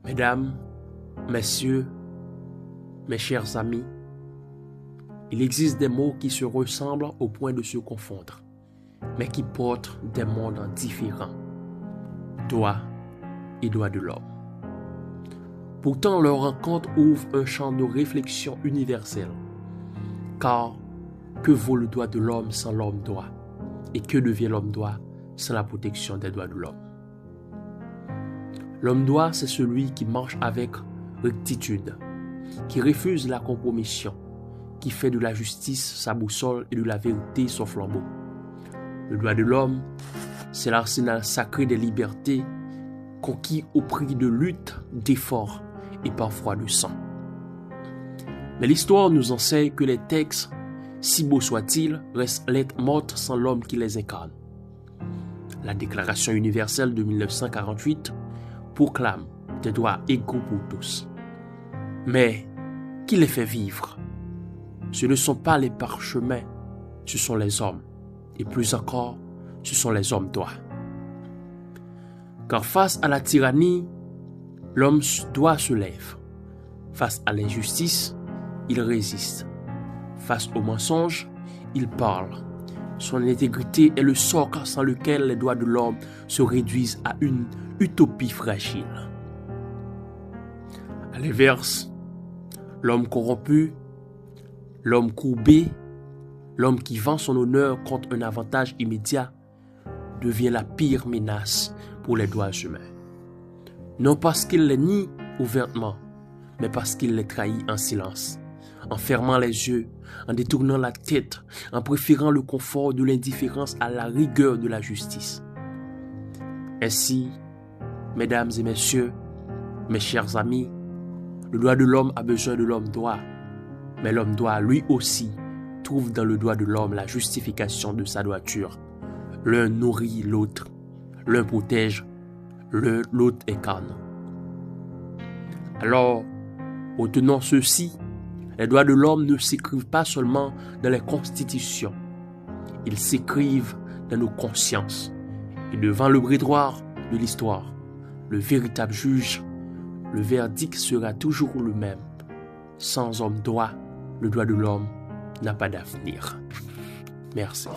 Mesdames, messieurs, mes chers amis, il existe des mots qui se ressemblent au point de se confondre, mais qui portent des mondes différents. Droit et droit de l'homme. Pourtant, leur rencontre ouvre un champ de réflexion universel. Car, que vaut le droit de l'homme sans l'homme droit? Et que devient l'homme droit sans la protection des droits de l'homme? L'homme droit, c'est celui qui marche avec rectitude, qui refuse la compromission, qui fait de la justice sa boussole et de la vérité son flambeau. Le droit de l'homme, c'est l'arsenal sacré des libertés conquis au prix de luttes, d'efforts et parfois de sang. Mais l'histoire nous enseigne que les textes, si beaux soient-ils, restent lettres mortes sans l'homme qui les incarne. La Déclaration universelle de 1948 proclame des droits égaux pour tous. Mais qui les fait vivre? Ce ne sont pas les parchemins, ce sont les hommes. Et plus encore, ce sont les hommes droits. Car face à la tyrannie, l'homme droit se lève. Face à l'injustice, il résiste. Face au mensonge, il parle. Son intégrité est le socle sans lequel les droits de l'homme se réduisent à une utopie fragile. À l'inverse, l'homme corrompu, l'homme courbé, l'homme qui vend son honneur contre un avantage immédiat devient la pire menace pour les droits humains. Non parce qu'il les nie ouvertement, mais parce qu'il les trahit en silence, en fermant les yeux, en détournant la tête, en préférant le confort de l'indifférence à la rigueur de la justice. Ainsi, mesdames et messieurs, mes chers amis, le droit de l'homme a besoin de l'homme droit, mais l'homme droit lui aussi trouve dans le droit de l'homme la justification de sa droiture. L'un nourrit l'autre, l'un protège, l'autre incarne. Alors, retenons ceci, les droits de l'homme ne s'écrivent pas seulement dans les constitutions, ils s'écrivent dans nos consciences. Et devant le bridroir de l'histoire, le véritable juge, le verdict sera toujours le même. Sans homme droit, le droit de l'homme n'a pas d'avenir. Merci.